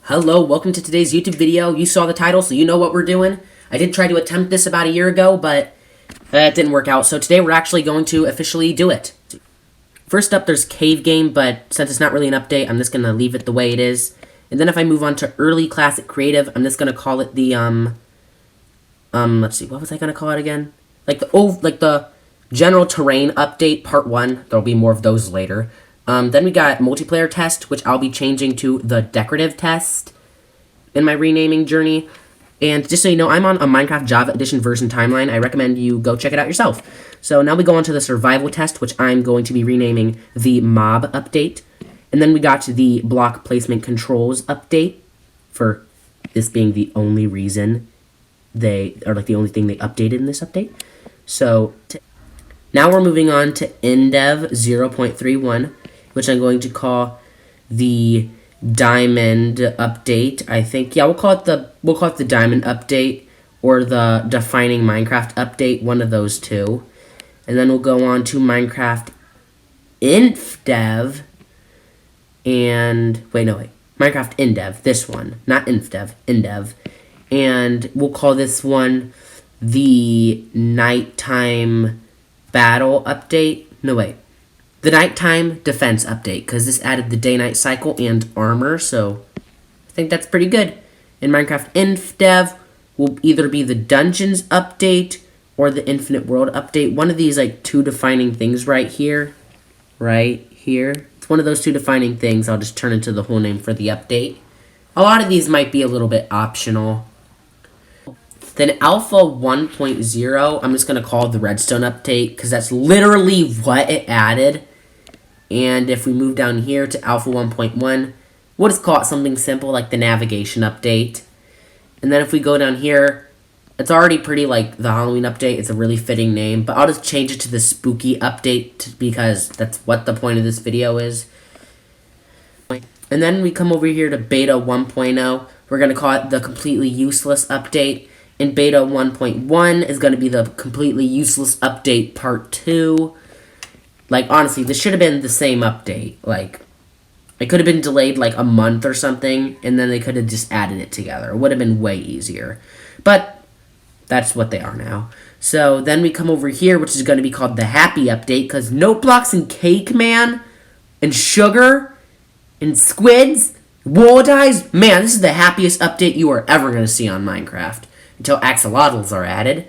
Hello, welcome to today's YouTube video. You saw the title, so you know what we're doing. I did try to attempt this about a year ago, but it didn't work out. So today we're actually going to officially do it. First up, there's Cave Game, but since it's not really an update, I'm just going to leave it the way it is. And then if I move on to Early Classic Creative, I'm just going to call it the, let's see, what was I going to call it again? Like the General Terrain Update Part 1. There'll be more of those later. Then we got Multiplayer Test, which I'll be changing to the Decorative Test in my renaming journey. And just so you know, I'm on a Minecraft Java Edition version timeline. I recommend you go check it out yourself. So now we go on to the Survival Test, which I'm going to be renaming the Mob Update. And then we got to the Block Placement Controls Update, for this being the only reason the only thing they updated in this update. So now we're moving on to InDev 0.31, which I'm going to call the Diamond Update. I think, yeah, we'll call it the Diamond Update or the Defining Minecraft Update, one of those two. And then we'll go on to Minecraft InfDev and Minecraft InDev, this one, not InfDev, InDev. And we'll call this one the Nighttime Battle Update. The Nighttime Defense Update, because this added the day-night cycle and armor, so I think that's pretty good. In Minecraft InfDev will either be the Dungeons Update or the Infinite World Update. One of these, like, two defining things right here. It's one of those two defining things. I'll just turn into the whole name for the update. A lot of these might be a little bit optional. Then Alpha 1.0, I'm just going to call the Redstone Update, because that's literally what it added. And if we move down here to Alpha 1.1, we'll just call it something simple like the Navigation Update. And then if we go down here, it's already pretty like the Halloween Update. It's a really fitting name, but I'll just change it to the Spooky Update because that's what the point of this video is. And then we come over here to Beta 1.0. We're going to call it the Completely Useless Update. And Beta 1.1 is going to be the Completely Useless Update Part 2. Like, honestly, this should have been the same update. Like, it could have been delayed, like, a month or something, and then they could have just added it together. It would have been way easier. But that's what they are now. So, then we come over here, which is going to be called the Happy Update, because Note Blocks and Cake Man and Sugar and Squids, Wool-Dyes, man, this is the happiest update you are ever going to see on Minecraft. Until axolotls are added.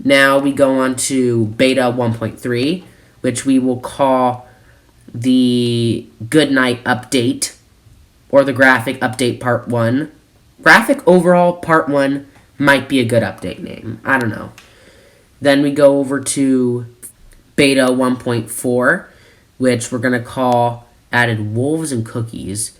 Now we go on to Beta 1.3, which we will call the Goodnight Update, or the Graphic Update Part 1. Graphic Overall Part 1 might be a good update name. I don't know. Then we go over to Beta 1.4, which we're going to call Added Wolves and Cookies.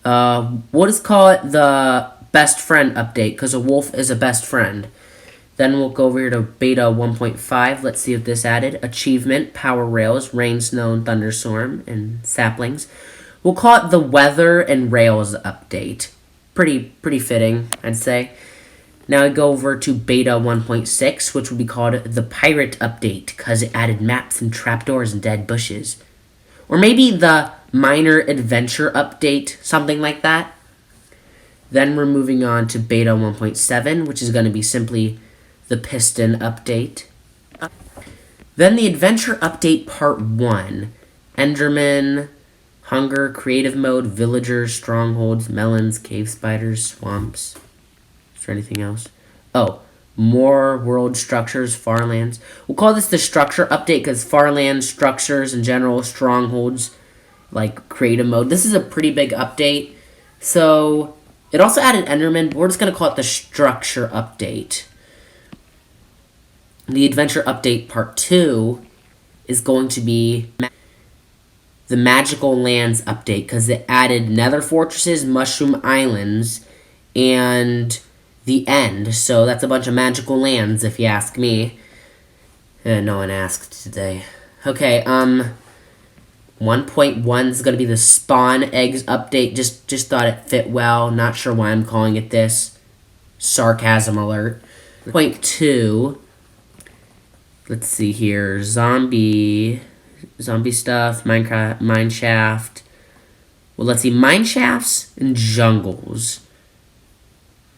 We'll just call it the Best Friend Update, because a wolf is a best friend. Then we'll go over here to Beta 1.5. Let's see if this added. Achievement, Power Rails, Rain, Snow, and Thunderstorm, and Saplings. We'll call it the Weather and Rails Update. Pretty fitting, I'd say. Now we go over to Beta 1.6, which will be called the Pirate Update, because it added maps and trapdoors and dead bushes. Or maybe the Minor Adventure Update, something like that. Then we're moving on to Beta 1.7, which is going to be simply the Piston Update. Then the Adventure Update Part 1. Enderman, Hunger, Creative Mode, Villagers, Strongholds, Melons, Cave Spiders, Swamps. Is there anything else? Oh, more World Structures, Farlands. We'll call this the Structure Update because Farlands, Structures, in general, Strongholds, like Creative Mode. This is a pretty big update. So it also added Enderman, but we're just going to call it the Structure Update. The Adventure Update Part 2 is going to be the Magical Lands Update, because it added Nether Fortresses, Mushroom Islands, and the End. So that's a bunch of magical lands, if you ask me. No one asked today. Okay, 1.1 is going to be the Spawn Eggs Update. Just thought it fit well. Not sure why I'm calling it this. Sarcasm alert. 0.2. Let's see here. Zombie stuff. Minecraft. Mineshaft. Well, let's see, mine shafts and jungles.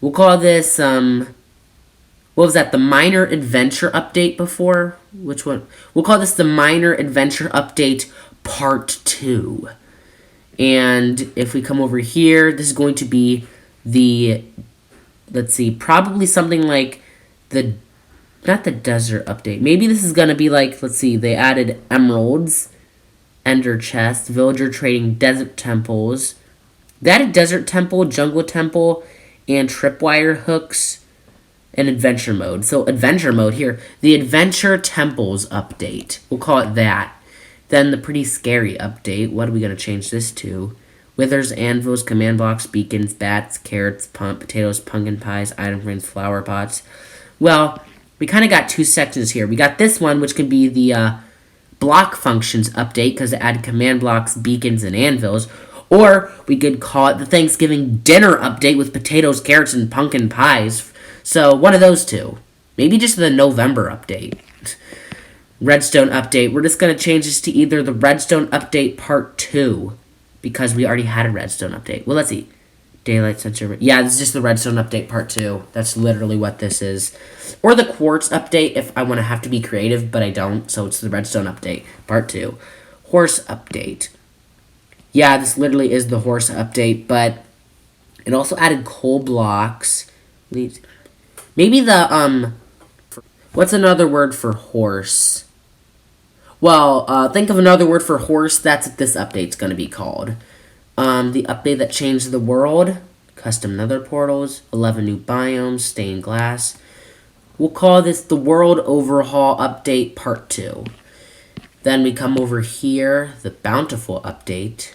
We'll call this, what was that, the Minor Adventure Update before? Which one? We'll call this the Minor Adventure Update Part 2. And if we come over here, this is going to be the, let's see, probably something like the, not the desert update. Maybe this is going to be like, let's see, they added emeralds, ender chest, villager trading desert temples. They added desert temple, jungle temple, and tripwire hooks, and adventure mode. So adventure mode here, the adventure temples update. We'll call it that. Then the pretty scary update. What are we going to change this to? Withers, anvils, command blocks, beacons, bats, carrots, potatoes, pumpkin pies, item frames, flower pots. Well, we kind of got two sections here. We got this one, which can be the block functions update, because it added command blocks, beacons, and anvils. Or we could call it the Thanksgiving dinner update with potatoes, carrots, and pumpkin pies. So one of those two. Maybe just the November update. Redstone update. We're just going to change this to either the Redstone update part 2. Because we already had a Redstone update. Well, let's see. Daylight sensor. Yeah, this is just the Redstone update part 2. That's literally what this is. Or the Quartz update if I want to have to be creative, but I don't. So it's the Redstone update part 2. Horse update. Yeah, this literally is the horse update, but it also added coal blocks. Maybe the, what's another word for horse? Well, think of another word for horse. That's what this update's going to be called. The update that changed the world. Custom nether portals. 11 new biomes. Stained glass. We'll call this the World Overhaul Update Part 2. Then we come over here. The Bountiful Update.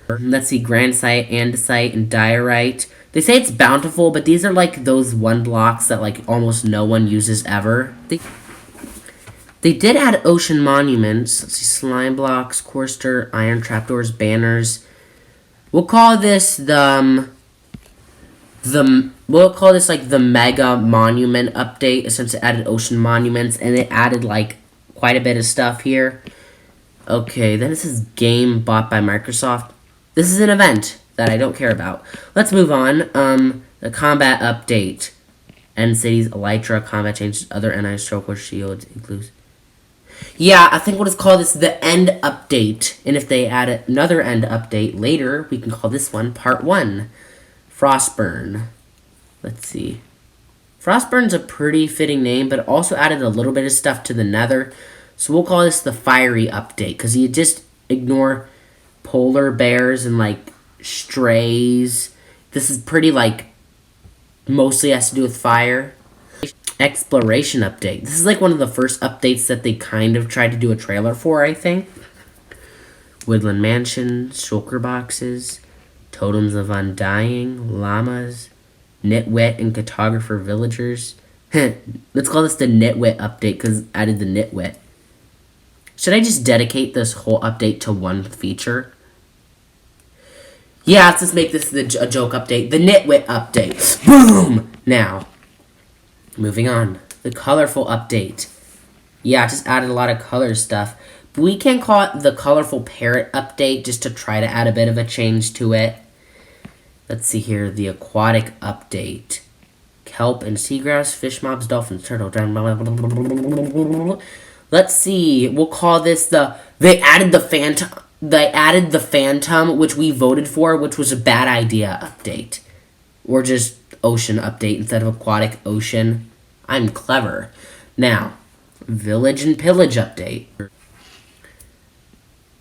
Let's see, Granite, Andesite, and Diorite. They say it's bountiful, but these are like those one blocks that like almost no one uses ever. They did add ocean monuments. Let's see, slime blocks, coarse dirt, iron trapdoors, banners. We'll call this we'll call this like the mega monument update, since it added ocean monuments and it added like quite a bit of stuff here. Okay, then this is game bought by Microsoft. This is an event that I don't care about. Let's move on. The combat update. End cities, Elytra, combat changes, other NI stroke or shields includes. Yeah, I think we'll just call this the end update. And if they add another end update later, we can call this one part 1. Frostburn. Let's see. Frostburn's a pretty fitting name, but it also added a little bit of stuff to the nether. So we'll call this the fiery update, because you just ignore polar bears and like strays. This is pretty like mostly has to do with fire. Exploration update. This is like one of the first updates that they kind of tried to do a trailer for, I think. Woodland Mansion, shulker boxes, totems of undying, llamas, nitwit and cartographer villagers. Let's call this the nitwit update because it added the nitwit. Should I just dedicate this whole update to one feature? Yeah, let's just make this a joke update. The nitwit update. Boom! Now, moving on. The colorful update. Yeah, just added a lot of color stuff. But we can call it the colorful parrot update just to try to add a bit of a change to it. Let's see here. The aquatic update. Kelp and seagrass, fish mobs, dolphins, turtle. Let's see. We'll call this the... They added the phantom, which we voted for, which was a bad idea update. Or just ocean update instead of aquatic ocean. I'm clever. Now, village and pillage update.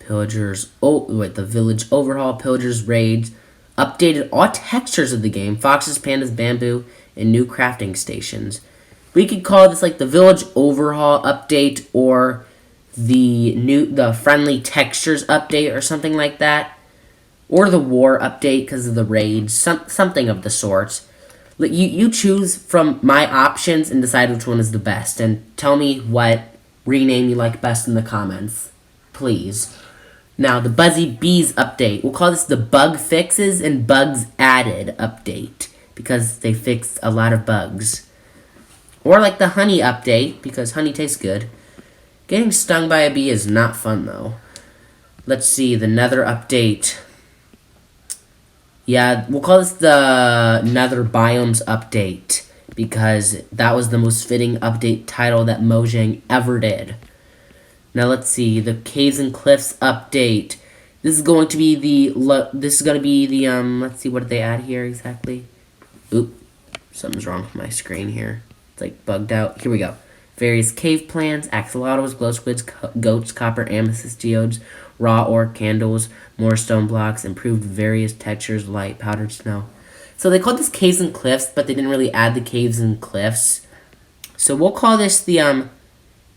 Pillagers, the village overhaul, pillagers raids, updated all textures of the game, foxes, pandas, bamboo, and new crafting stations. We could call this like the village overhaul update or the friendly textures update or something like that. Or the war update because of the raids, something of the sorts. You choose from my options and decide which one is the best. And tell me what rename you like best in the comments. Please. Now, the Buzzy Bees update. We'll call this the Bug Fixes and Bugs Added update. Because they fixed a lot of bugs. Or like the Honey update, because honey tastes good. Getting stung by a bee is not fun, though. Let's see, the Nether update. Yeah, we'll call this the Nether Biomes Update because that was the most fitting update title that Mojang ever did. Now let's see, the Caves and Cliffs Update. This is going to be let's see, what did they add here exactly? Oop, something's wrong with my screen here. It's like bugged out. Here we go. Various cave plants, axolotls, glow squids, goats, copper, amethyst geodes, raw ore, candles, more stone blocks, improved various textures, light, powdered snow. So they called this caves and cliffs, but they didn't really add the caves and cliffs. So we'll call this the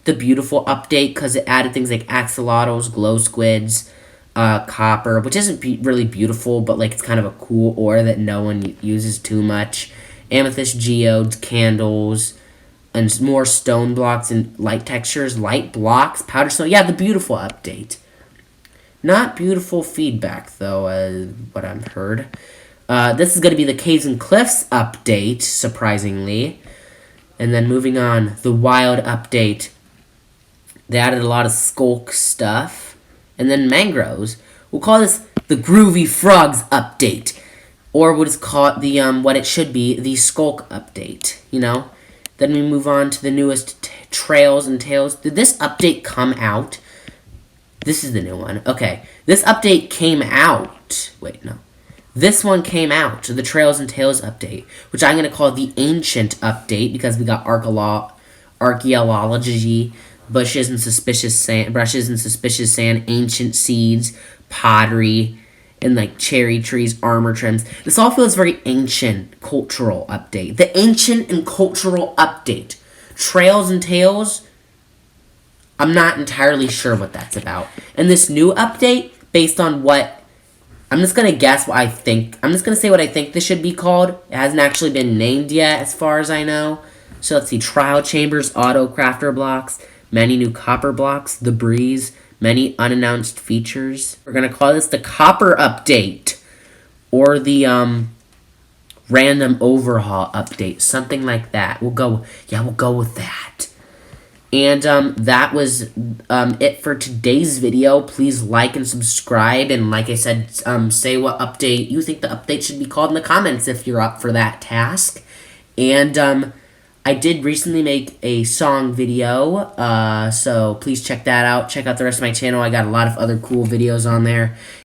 beautiful update because it added things like axolotls, glow squids, copper, which isn't really beautiful, but like it's kind of a cool ore that no one uses too much. Amethyst geodes, candles, and more stone blocks and light textures, light blocks, powder snow. Yeah, the beautiful update. Not beautiful feedback, though, what I've heard. This is going to be the Caves and Cliffs update, surprisingly. And then moving on, the Wild update. They added a lot of skulk stuff. And then mangroves. We'll call this the Groovy Frogs update. Or what is called what it should be, the Skulk update, you know? Then we move on to the newest Trails and Tales. Did this update come out? This is the new one. Okay. This update came out. Wait, no. This one came out, the Trails and Tales update, which I'm going to call the Ancient update because we got archaeology, brushes and suspicious sand, ancient seeds, pottery, and like cherry trees, armor trims. This all feels very ancient cultural update. The ancient and cultural update. Trails and Tales, I'm not entirely sure what that's about. And this new update, based on what I'm just going to guess what I think. I'm just going to say what I think this should be called. It hasn't actually been named yet, as far as I know. So let's see. Trial Chambers, Auto Crafter Blocks, many new Copper Blocks, The Breeze, many unannounced features. We're going to call this the Copper Update. Or the Random Overhaul Update. Something like that. We'll go with that. And that was it for today's video. Please like and subscribe. And like I said, say what update you think the update should be called in the comments if you're up for that task. And I did recently make a song video, so please check that out. Check out the rest of my channel. I got a lot of other cool videos on there.